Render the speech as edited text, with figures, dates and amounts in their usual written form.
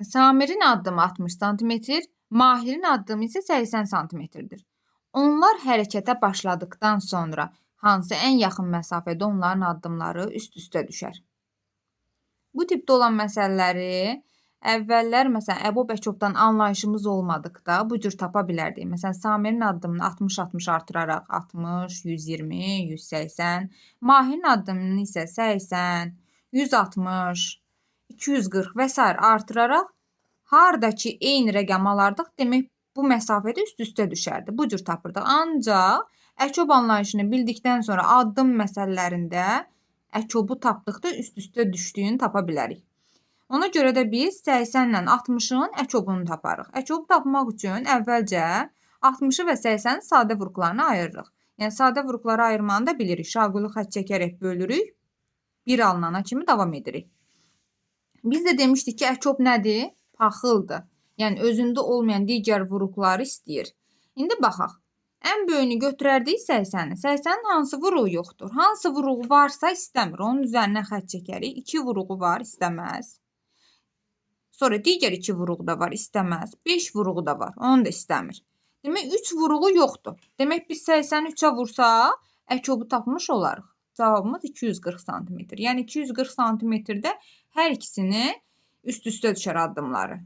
Samirin addımı 60 santimetr, Mahirin addımı isə 80 santimetrdir. Onlar hərəkətə başladıqdan sonra hansı ən yaxın məsafədə onların addımları üst-üstə düşər? Bu tipdə olan məsələləri əvvəllər, məsələn, Əbu Bəkovdan anlayışımız olmadıqda bu cür tapa bilərdik. Məsələn, Samirin addımını 60-60 artıraraq 60, 120, 180, Mahirin addımını isə 80, 160, 240 və s. artıraraq harda ki eyni rəqəm alardıq, demək bu məsafədə üst-üstə düşərdi. Bu cür tapırdıq. Ancaq əkob anlayışını bildikdən sonra addım məsələlərində əkobu tapdıqda üst-üstə düşdüyünü tapa bilərik. Ona görə də biz 80 ilə 60-ın əkobunu taparıq. Əkobu tapmaq üçün əvvəlcə 60-ı və 80-i sadə vurğularına ayırırıq. Yəni sadə vurğuları ayırmanı da bilirik. Şaquli xətt çəkərək bölürük. 1 alınana kimi davam edirik. Biz də demişdik ki, əkob nədir? Paxıldır. Yəni özündə olmayan digər vurğuları istəyir. İndi baxaq. Ən böyüyünü götürərdik 80-i. 80-in hansı vurğu yoxdur? Hansı vurğu varsa istəmir. Onun üzərinə xətt çəkərik. 2 vurğu var, istəməz. Sonra digər 2 vurğu da var, istəməz. 5 vurğu da var, onu da istəmir. Demək 3 vurğu yoxdur. Demək biz 80-i 3-ə vursaq, əkobu tapmış olarıq. Cavabımız 240 santimetr. Yəni 240 santimetrdə hər ikisini üst-üstə düşər addımları.